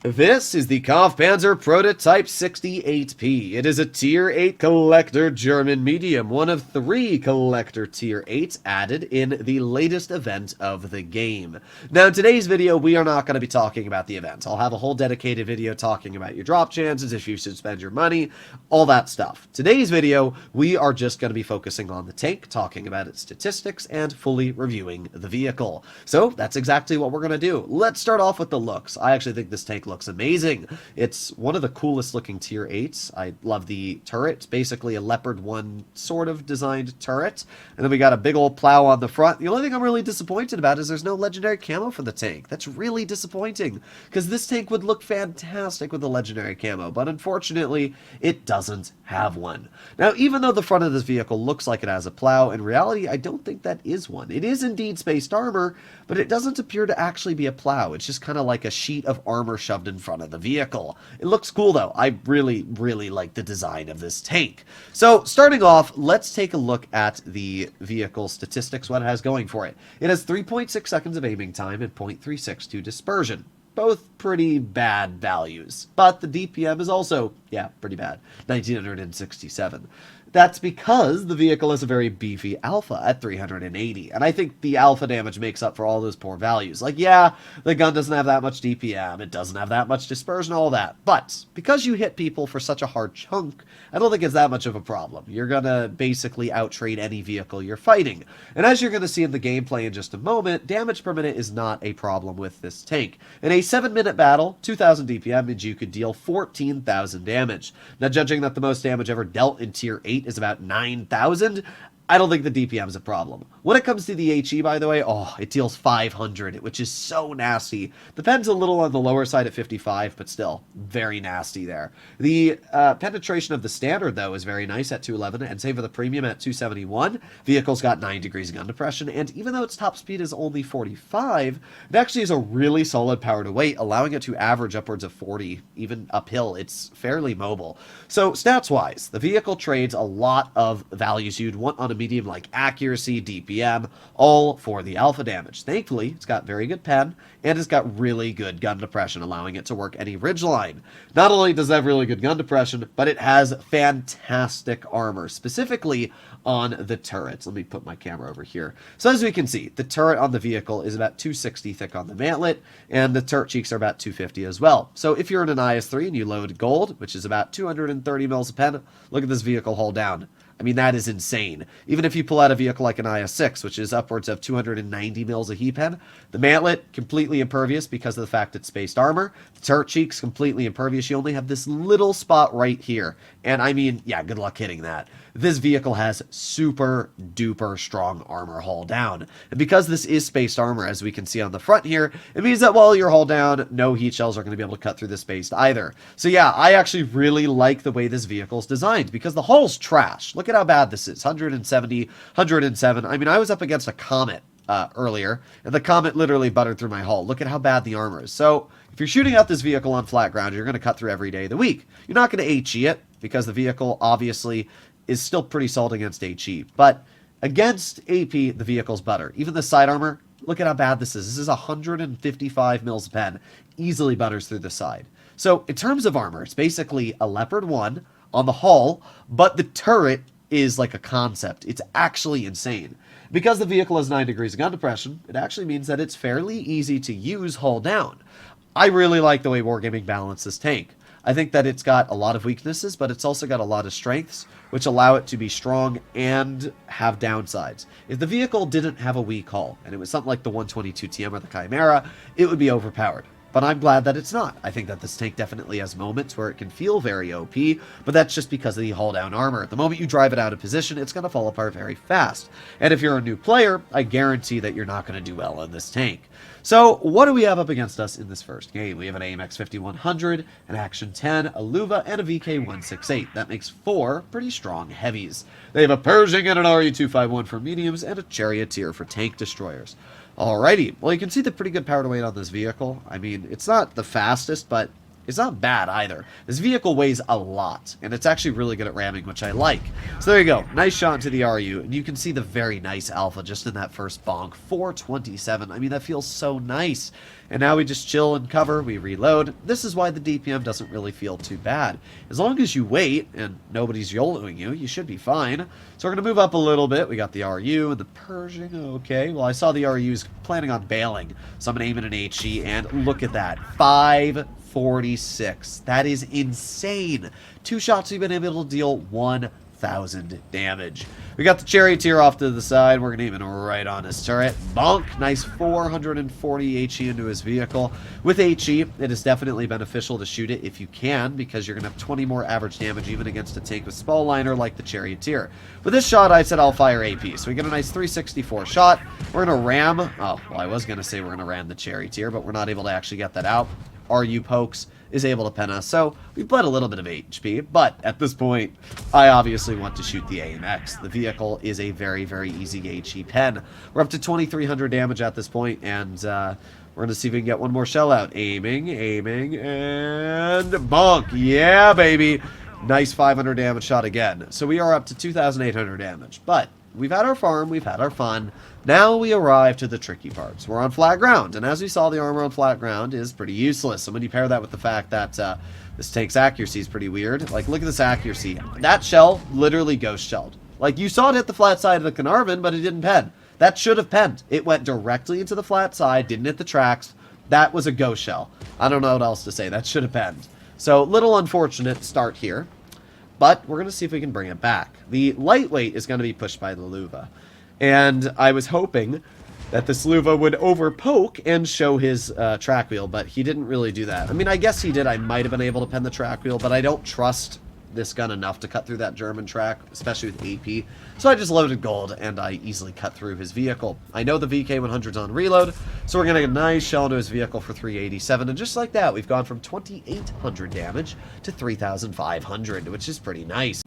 This is the Kampfpanzer Prototype 68P. It is a Tier 8 collector German medium, one of 3 collector Tier 8s added in the latest event of the game. Now, in today's video, we are not going to be talking about the event. I'll have a whole dedicated video talking about your drop chances, if you should spend your money, all that stuff. Today's video, we are just going to be focusing on the tank, talking about its statistics, and fully reviewing the vehicle. So, that's exactly what we're going to do. Let's start off with the looks. I actually think this tank looks amazing. It's one of the coolest looking Tier 8s. I love the turret. It's basically a Leopard 1 sort of designed turret. And then we got a big old plow on the front. The only thing I'm really disappointed about is there's no legendary camo for the tank. That's really disappointing, because this tank would look fantastic with a legendary camo, but unfortunately it doesn't have one. Now, even though the front of this vehicle looks like it has a plow, in reality I don't think that is one. It is indeed spaced armor, but it doesn't appear to actually be a plow. It's just kind of like a sheet of armor shoved in front of the vehicle. It looks cool though. I really like the design of this tank. So starting off, let's take a look at the vehicle statistics, what it has going for it. It has 3.6 seconds of aiming time and 0.362 dispersion. Both pretty bad values, but the DPM is also, yeah, pretty bad, 1967. That's because the vehicle has a very beefy alpha at 380, and I think the alpha damage makes up for all those poor values. Like, yeah, the gun doesn't have that much DPM, it doesn't have that much dispersion, all that, but because you hit people for such a hard chunk, I don't think it's that much of a problem. You're gonna basically outtrade any vehicle you're fighting, and as you're gonna see in the gameplay in just a moment, damage per minute is not a problem with this tank. In a 7-minute battle, 2,000 DPM means you could deal 14,000 damage. Now, judging that the most damage ever dealt in Tier 8 is about 9,000, I don't think the DPM is a problem. When it comes to the HE, by the way, it deals 500, which is so nasty. The pen's a little on the lower side at 55, but still, very nasty there. The penetration of the standard, though, is very nice at 211, and same for the premium at 271. Vehicle's got 9 degrees of gun depression, and even though its top speed is only 45, it actually is a really solid power to weight, allowing it to average upwards of 40, even uphill. It's fairly mobile. So, stats-wise, the vehicle trades a lot of values you'd want on a medium like accuracy, DPM, all for the alpha damage. Thankfully, it's got very good pen, and it's got really good gun depression, allowing it to work any ridgeline. Not only does it have really good gun depression, but it has fantastic armor, specifically on the turrets. Let me put my camera over here. So as we can see, the turret on the vehicle is about 260 thick on the mantlet, and the turret cheeks are about 250 as well. So if you're in an IS-3 and you load gold, which is about 230 mils a pen, look at this vehicle hull down. I mean, that is insane. Even if you pull out a vehicle like an IS-6, which is upwards of 290 mils a heat pen, the mantlet, completely impervious because of the fact it's spaced armor. The turret cheeks, completely impervious. You only have this little spot right here. And I mean, yeah, good luck hitting that. This vehicle has super duper strong armor hull down. And because this is spaced armor, as we can see on the front here, it means that while you're hull down, no heat shells are going to be able to cut through the space either. So yeah, I actually really like the way this vehicle's designed, because the hull's trash. Look at how bad this is. 170, 107. I mean, I was up against a Comet earlier, and the Comet literally buttered through my hull. Look at how bad the armor is. So if you're shooting out this vehicle on flat ground, you're going to cut through every day of the week. You're not going to HE it, because the vehicle obviously is still pretty solid against HE. But against AP, the vehicle's butter. Even the side armor, look at how bad this is. This is 155 mils a pen. Easily butters through the side. So in terms of armor, it's basically a Leopard 1 on the hull, but the turret is like a concept. It's actually insane. Because the vehicle has 9 degrees of gun depression, it actually means that it's fairly easy to use hull down. I really like the way Wargaming balanced this tank. I think that it's got a lot of weaknesses, but it's also got a lot of strengths, which allow it to be strong and have downsides. If the vehicle didn't have a weak hull, and it was something like the 122 TM or the Chimera, it would be overpowered. But I'm glad that it's not. I think that this tank definitely has moments where it can feel very OP, but that's just because of the hull-down armor. The moment you drive it out of position, it's going to fall apart very fast. And if you're a new player, I guarantee that you're not going to do well in this tank. So, what do we have up against us in this first game? We have an AMX 5100, an Action 10, a Luva, and a VK 168. That makes 4 pretty strong heavies. They have a Pershing and an RE251 for mediums, and a Charioteer for tank destroyers. Alrighty, well, you can see the pretty good power to weight on this vehicle. I mean, it's not the fastest, but is not bad either. This vehicle weighs a lot, and it's actually really good at ramming, which I like. So there you go. Nice shot into the RU, and you can see the very nice alpha just in that first bonk. 427. I mean, that feels so nice. And now we just chill and cover, we reload. This is why the DPM doesn't really feel too bad. As long as you wait and nobody's YOLOing you, you should be fine. So we're going to move up a little bit. We got the RU and the Pershing. Okay, well, I saw the RU's planning on bailing, so I'm going to aim at an HE, and look at that. 546. That is insane. 2 shots we've been able to deal 1,000 damage. We got the charioteer off to the side. We're going to aim it right on his turret. Bonk. Nice 440 HE into his vehicle. With HE, it is definitely beneficial to shoot it if you can, because you're going to have 20 more average damage even against a tank with small liner like the charioteer. With this shot, I said I'll fire AP. So we get a nice 364 shot. We're going to ram. Oh, well, I was going to say we're going to ram the charioteer, but we're not able to actually get that out. RU pokes, is able to pen us, so we bled a little bit of HP, but at this point, I obviously want to shoot the AMX. The vehicle is a very, very easy HE pen. We're up to 2,300 damage at this point, and we're going to see if we can get one more shell out. Aiming, and bonk! Yeah, baby! Nice 500 damage shot again. So we are up to 2,800 damage, but we've had our farm, we've had our fun. Now we arrive to the tricky parts. We're on flat ground, and as we saw, the armor on flat ground is pretty useless. And when you pair that with the fact that this tank's accuracy is pretty weird, like, look at this accuracy. That shell literally ghost shelled. Like, you saw it hit the flat side of the Carnarvon, but it didn't pen. That should have penned. It went directly into the flat side, didn't hit the tracks. That was a ghost shell. I don't know what else to say. That should have penned. So, little unfortunate start here. But we're going to see if we can bring it back. The lightweight is going to be pushed by the Luva. And I was hoping that this Luva would overpoke and show his track wheel, but he didn't really do that. I mean, I guess he did. I might have been able to pen the track wheel, but I don't trust this gun enough to cut through that German track, especially with AP. So I just loaded gold, and I easily cut through his vehicle. I know the VK100's on reload, so we're going to get a nice shell into his vehicle for 387, and just like that, we've gone from 2,800 damage to 3,500, which is pretty nice.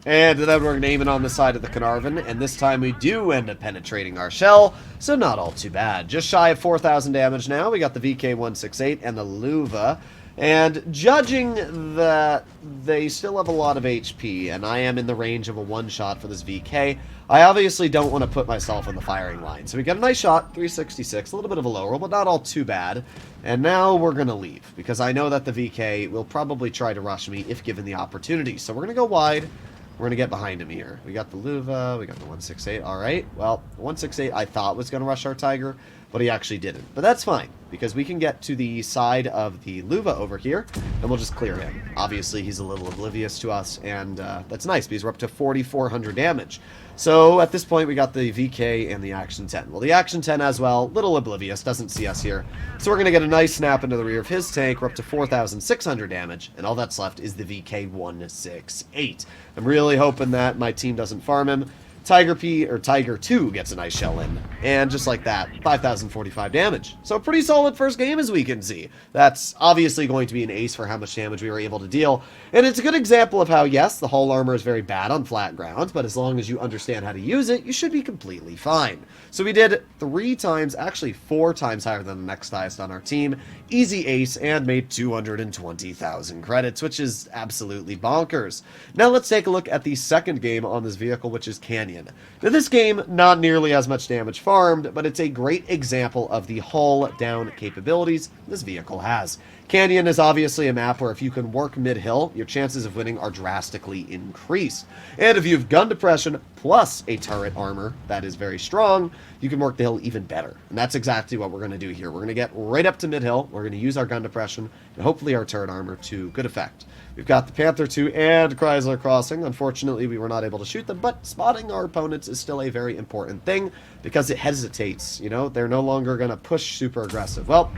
And then we're aiming on the side of the Carnarvon, and this time we do end up penetrating our shell, so not all too bad. Just shy of 4,000 damage now. We got the VK168 and the Luva, and judging that they still have a lot of HP, and I am in the range of a one-shot for this VK, I obviously don't want to put myself in the firing line. So we get a nice shot, 366, a little bit of a low roll, but not all too bad. And now we're going to leave, because I know that the VK will probably try to rush me if given the opportunity. So we're going to go wide. We're going to get behind him here. We got the Luva, we got the 168. All right, well, 168 I thought was going to rush our Tiger, but he actually didn't. But that's fine, because we can get to the side of the Luva over here, and we'll just clear him. Obviously, he's a little oblivious to us, and that's nice, because we're up to 4,400 damage. So, at this point, we got the VK and the Action 10. Well, the Action 10 as well, little oblivious, doesn't see us here. So we're going to get a nice snap into the rear of his tank. We're up to 4,600 damage, and all that's left is the VK168. I'm really hoping that my team doesn't farm him. Tiger 2 gets a nice shell in, and just like that, 5,045 damage. So pretty solid first game, as we can see. That's obviously going to be an ace for how much damage we were able to deal, and it's a good example of how, yes, the hull armor is very bad on flat ground, but as long as you understand how to use it, you should be completely fine. So we did 3 times, actually 4 times higher than the next highest on our team, easy ace, and made 220,000 credits, which is absolutely bonkers. Now let's take a look at the second game on this vehicle, which is Canyon. Now this game, not nearly as much damage farmed, but it's a great example of the hull down capabilities this vehicle has. Canyon is obviously a map where if you can work mid-hill, your chances of winning are drastically increased. And if you have gun depression plus a turret armor that is very strong, you can work the hill even better. And that's exactly what we're going to do here. We're going to get right up to mid-hill, we're going to use our gun depression, and hopefully our turret armor to good effect. We've got the Panther 2 and Chrysler crossing. Unfortunately, we were not able to shoot them, but spotting our opponents is still a very important thing because it hesitates. You know, they're no longer going to push super aggressive. Well,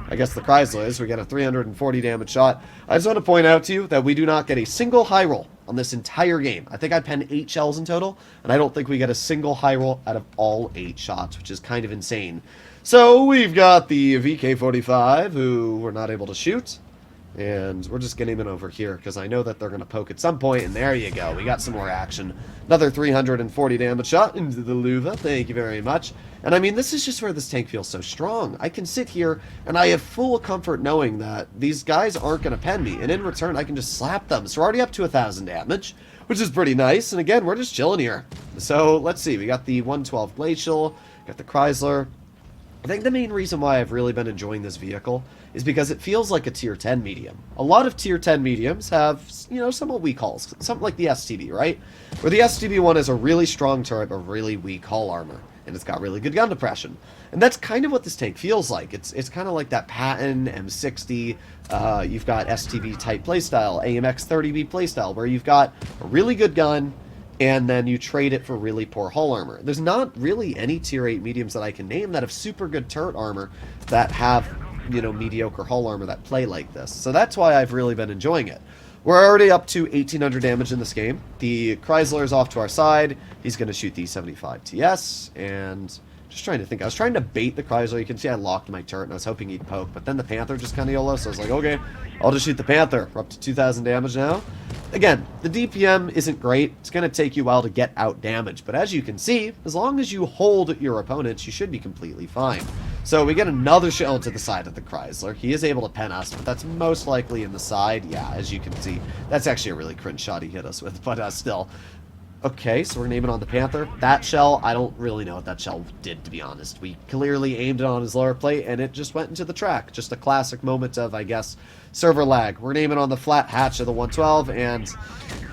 I guess the Chrysler is. We get a 340 damage shot. I just want to point out to you that we do not get a single high roll on this entire game. I think I penned 8 shells in total, and I don't think we get a single high roll out of all 8 shots, which is kind of insane. So we've got the VK-45, who we're not able to shoot. And we're just getting them over here because I know that they're going to poke at some point, and there you go. We got some more action. Another 340 damage shot into the Luva. Thank you very much. And I mean, this is just where this tank feels so strong. I can sit here, and I have full comfort knowing that these guys aren't going to pen me, and in return, I can just slap them. So we're already up to 1,000 damage, which is pretty nice. And again, we're just chilling here. So let's see. We got the 112 Glacial, got the Chrysler. I think the main reason why I've really been enjoying this vehicle is because it feels like a tier 10 medium. A lot of tier 10 mediums have, somewhat weak hulls. Something like the STB, right? Where the STB one is a really strong turret but really weak hull armor. And it's got really good gun depression. And that's kind of what this tank feels like. It's kind of like that Patton, M60, you've got STB type playstyle, AMX 30B playstyle, where you've got a really good gun, and then you trade it for really poor hull armor. There's not really any tier 8 mediums that I can name that have super good turret armor that have, mediocre hull armor that play like this. So that's why I've really been enjoying it. We're already up to 1,800 damage in this game. The Chrysler is off to our side. He's going to shoot the 75 TS, and just trying to think. I was trying to bait the Chrysler. You can see I locked my turret, and I was hoping he'd poke, but then the Panther just kind of YOLO, so I was like, okay, I'll just shoot the Panther. We're up to 2,000 damage now. Again, the DPM isn't great. It's going to take you a while to get out damage, but as you can see, as long as you hold your opponents, you should be completely fine. So we get another shell to the side of the Chrysler. He is able to pen us, but that's most likely in the side. Yeah, as you can see, that's actually a really cringe shot he hit us with, but still. Okay, so we're going to aim it on the Panther. That shell, I don't really know what that shell did, to be honest. We clearly aimed it on his lower plate, and it just went into the track. Just a classic moment of, I guess, server lag. We're going to aim it on the flat hatch of the 112, and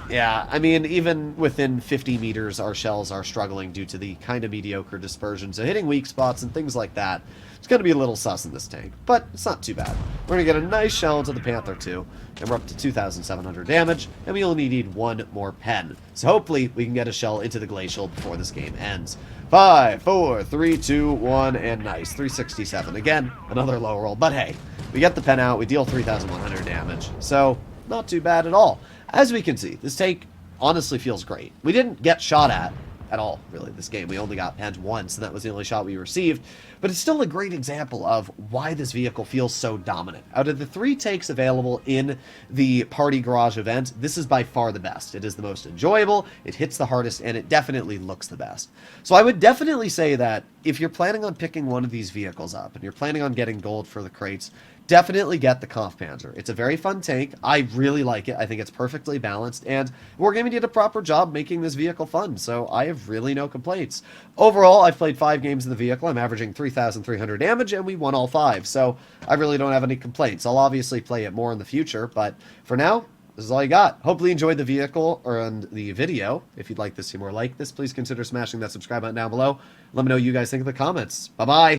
yeah, I mean, even within 50 meters, our shells are struggling due to the kind of mediocre dispersion. So hitting weak spots and things like that, it's going to be a little sus in this tank, but it's not too bad. We're going to get a nice shell into the Panther too, and we're up to 2,700 damage, and we only need one more pen. So hopefully we can get a shell into the Glacial before this game ends. 5, 4, 3, 2, 1, and nice. 367. Again, another low roll, but hey, we get the pen out, we deal 3,100 damage, so not too bad at all. As we can see, this tank honestly feels great. We didn't get shot at all, really, this game. We only got penned once, and that was the only shot we received. But it's still a great example of why this vehicle feels so dominant. Out of the 3 takes available in the Party Garage event, this is by far the best. It is the most enjoyable, it hits the hardest, and it definitely looks the best. So I would definitely say that if you're planning on picking one of these vehicles up, and you're planning on getting gold for the crates, definitely get the Kampfpanzer. It's a very fun tank. I really like it. I think it's perfectly balanced, and Wargaming did a proper job making this vehicle fun, so I have really no complaints. Overall, I've played 5 games in the vehicle. I'm averaging 3,300 damage, and we won all 5, so I really don't have any complaints. I'll obviously play it more in the future, but for now, this is all you got. Hopefully you enjoyed the vehicle or the video. If you'd like to see more like this, please consider smashing that subscribe button down below. Let me know what you guys think in the comments. Bye-bye.